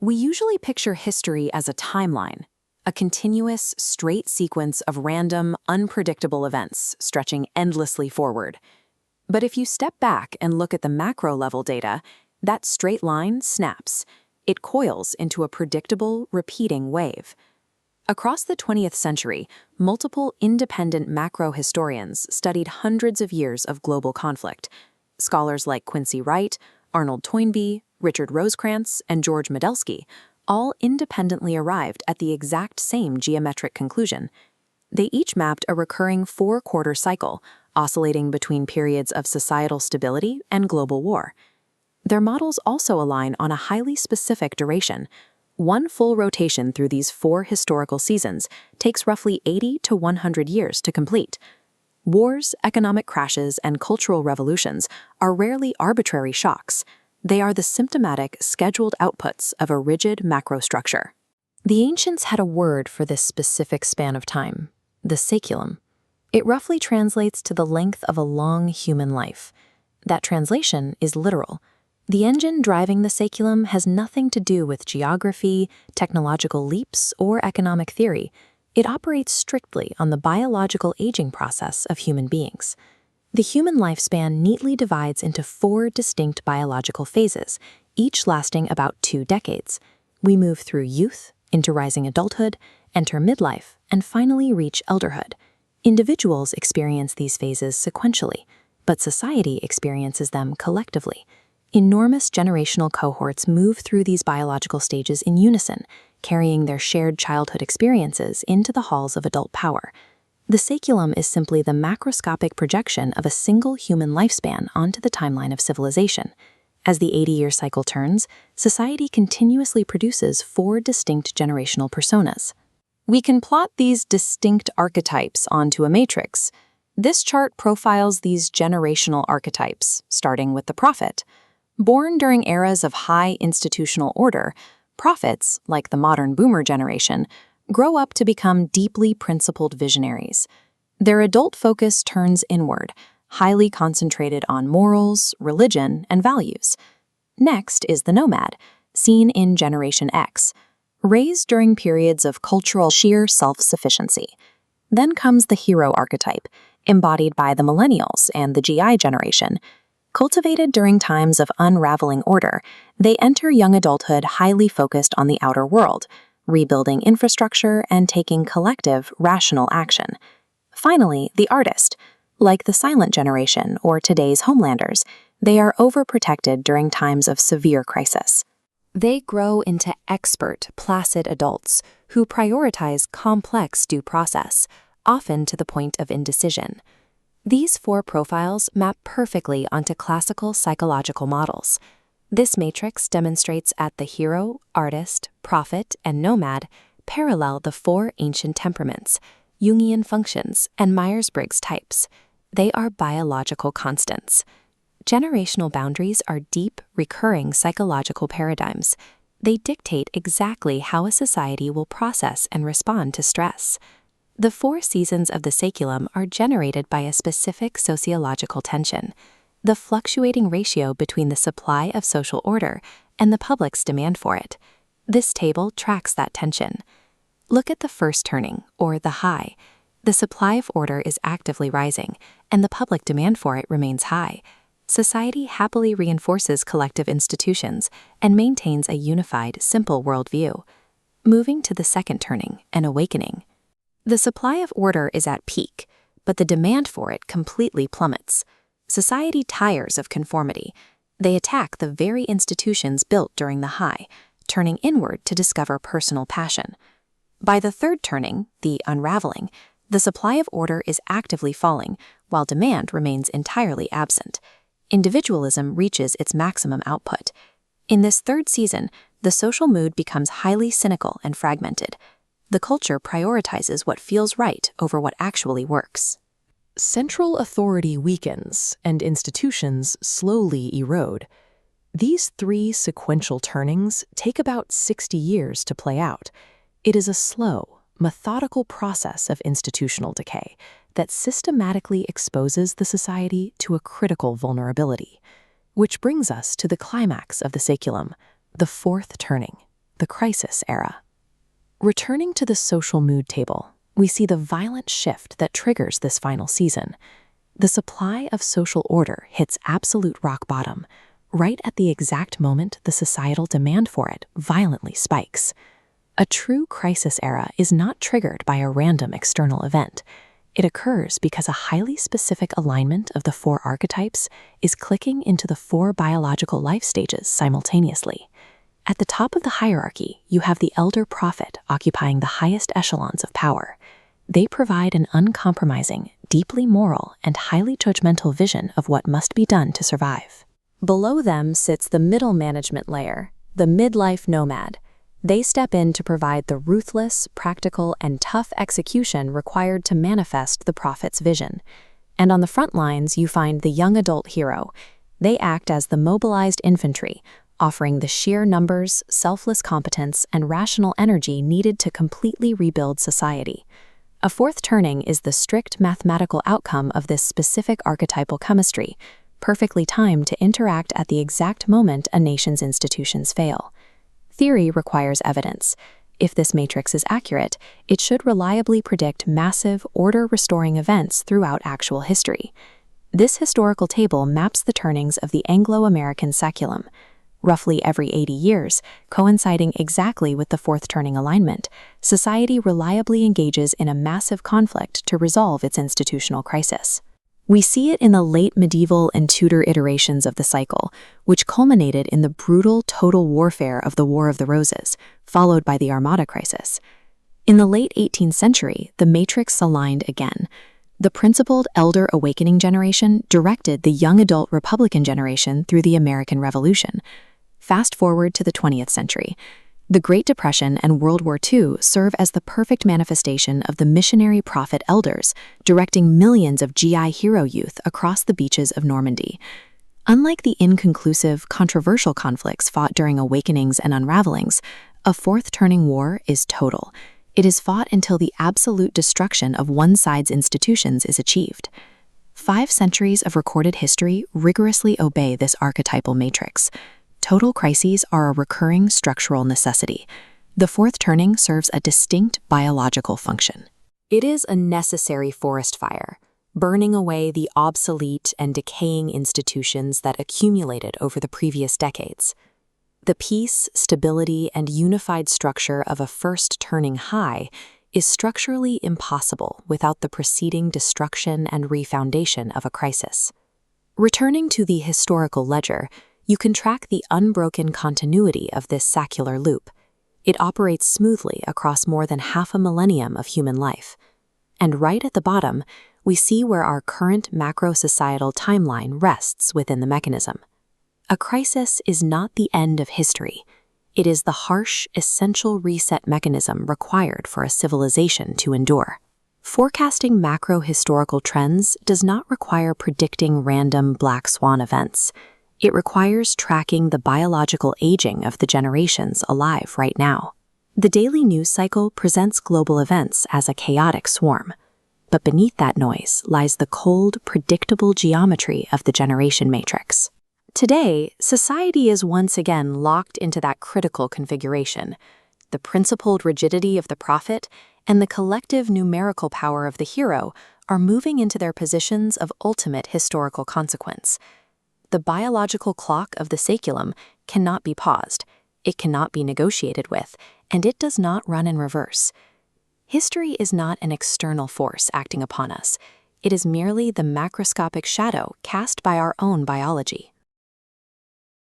We usually picture history as a timeline, a continuous, straight sequence of random, unpredictable events stretching endlessly forward. But if you step back and look at the macro-level data, that straight line snaps. It coils into a predictable, repeating wave. Across the 20th century, multiple independent macro-historians studied hundreds of years of global conflict. Scholars like Quincy Wright, Arnold Toynbee, Richard Rosecrans, and George Medelsky all independently arrived at the exact same geometric conclusion. They each mapped a recurring four-quarter cycle, oscillating between periods of societal stability and global war. Their models also align on a highly specific duration. One full rotation through these four historical seasons takes roughly 80 to 100 years to complete. Wars, economic crashes, and cultural revolutions are rarely arbitrary shocks. They are the symptomatic, scheduled outputs of a rigid macrostructure. The ancients had a word for this specific span of time, the saeculum. It roughly translates to the length of a long human life. That translation is literal. The engine driving the saeculum has nothing to do with geography, technological leaps, or economic theory. It operates strictly on the biological aging process of human beings. The human lifespan neatly divides into four distinct biological phases, each lasting about 2 decades. We move through youth, into rising adulthood, enter midlife, and finally reach elderhood. Individuals experience these phases sequentially, but society experiences them collectively. Enormous generational cohorts move through these biological stages in unison, carrying their shared childhood experiences into the halls of adult power. The saeculum is simply the macroscopic projection of a single human lifespan onto the timeline of civilization. As the 80-year cycle turns, society continuously produces 4 distinct generational personas. We can plot these distinct archetypes onto a matrix. This chart profiles these generational archetypes, starting with the prophet. Born during eras of high institutional order, prophets, like the modern boomer generation, grow up to become deeply principled visionaries. Their adult focus turns inward, highly concentrated on morals, religion, and values. Next is the nomad, seen in Generation X, raised during periods of cultural sheer self-sufficiency. Then comes the hero archetype, embodied by the millennials and the GI generation. Cultivated during times of unraveling order, they enter young adulthood highly focused on the outer world, rebuilding infrastructure and taking collective, rational action. Finally, the artist. Like the silent generation or today's homelanders, they are overprotected during times of severe crisis. They grow into expert, placid adults who prioritize complex due process, often to the point of indecision. These 4 profiles map perfectly onto classical psychological models. This matrix demonstrates that the hero, artist, prophet, and nomad parallel the 4 ancient temperaments, Jungian functions, and Myers-Briggs types. They are biological constants. Generational boundaries are deep, recurring psychological paradigms. They dictate exactly how a society will process and respond to stress. The 4 seasons of the saeculum are generated by a specific sociological tension, the fluctuating ratio between the supply of social order and the public's demand for it. This table tracks that tension. Look at the first turning, or the high. The supply of order is actively rising, and the public demand for it remains high. Society happily reinforces collective institutions and maintains a unified, simple worldview. Moving to the second turning, an awakening. The supply of order is at peak, but the demand for it completely plummets. Society tires of conformity. They attack the very institutions built during the high, turning inward to discover personal passion. By the third turning, the unraveling, the supply of order is actively falling, while demand remains entirely absent. Individualism reaches its maximum output. In this third season, the social mood becomes highly cynical and fragmented. The culture prioritizes what feels right over what actually works. Central authority weakens and institutions slowly erode. These 3 sequential turnings take about 60 years to play out. It is a slow, methodical process of institutional decay that systematically exposes the society to a critical vulnerability. Which brings us to the climax of the saeculum, the 4th turning, the crisis era. Returning to the social mood table, we see the violent shift that triggers this final season. The supply of social order hits absolute rock bottom, right at the exact moment the societal demand for it violently spikes. A true crisis era is not triggered by a random external event. It occurs because a highly specific alignment of the 4 archetypes is clicking into the 4 biological life stages simultaneously. At the top of the hierarchy, you have the elder prophet occupying the highest echelons of power. They provide an uncompromising, deeply moral, and highly judgmental vision of what must be done to survive. Below them sits the middle management layer, the midlife nomad. They step in to provide the ruthless, practical, and tough execution required to manifest the prophet's vision. And on the front lines, you find the young adult hero. They act as the mobilized infantry, offering the sheer numbers, selfless competence, and rational energy needed to completely rebuild society. A 4th turning is the strict mathematical outcome of this specific archetypal chemistry, perfectly timed to interact at the exact moment a nation's institutions fail. Theory requires evidence. If this matrix is accurate, it should reliably predict massive, order-restoring events throughout actual history. This historical table maps the turnings of the Anglo-American Saeculum. Roughly every 80 years, coinciding exactly with the 4th turning alignment, society reliably engages in a massive conflict to resolve its institutional crisis. We see it in the late medieval and Tudor iterations of the cycle, which culminated in the brutal total warfare of the War of the Roses, followed by the Armada crisis. In the late 18th century, the matrix aligned again. The principled elder awakening generation directed the young adult Republican generation through the American Revolution. Fast forward to the 20th century. The Great Depression and World War II serve as the perfect manifestation of the missionary prophet elders, directing millions of GI hero youth across the beaches of Normandy. Unlike the inconclusive, controversial conflicts fought during awakenings and unravelings, a 4th turning war is total. It is fought until the absolute destruction of one side's institutions is achieved. 5 centuries of recorded history rigorously obey this archetypal matrix. Total crises are a recurring structural necessity. The 4th turning serves a distinct biological function. It is a necessary forest fire, burning away the obsolete and decaying institutions that accumulated over the previous decades. The peace, stability, and unified structure of a first turning high is structurally impossible without the preceding destruction and refoundation of a crisis. Returning to the historical ledger, you can track the unbroken continuity of this saecular loop. It operates smoothly across more than half a millennium of human life. And right at the bottom, we see where our current macro-societal timeline rests within the mechanism. A crisis is not the end of history. It is the harsh, essential reset mechanism required for a civilization to endure. Forecasting macro-historical trends does not require predicting random black swan events. It requires tracking the biological aging of the generations alive right now. The daily news cycle presents global events as a chaotic swarm, but beneath that noise lies the cold, predictable geometry of the generation matrix. Today, society is once again locked into that critical configuration. The principled rigidity of the prophet and the collective numerical power of the hero are moving into their positions of ultimate historical consequence. The biological clock of the Saeculum cannot be paused, it cannot be negotiated with, and it does not run in reverse. History is not an external force acting upon us. It is merely the macroscopic shadow cast by our own biology.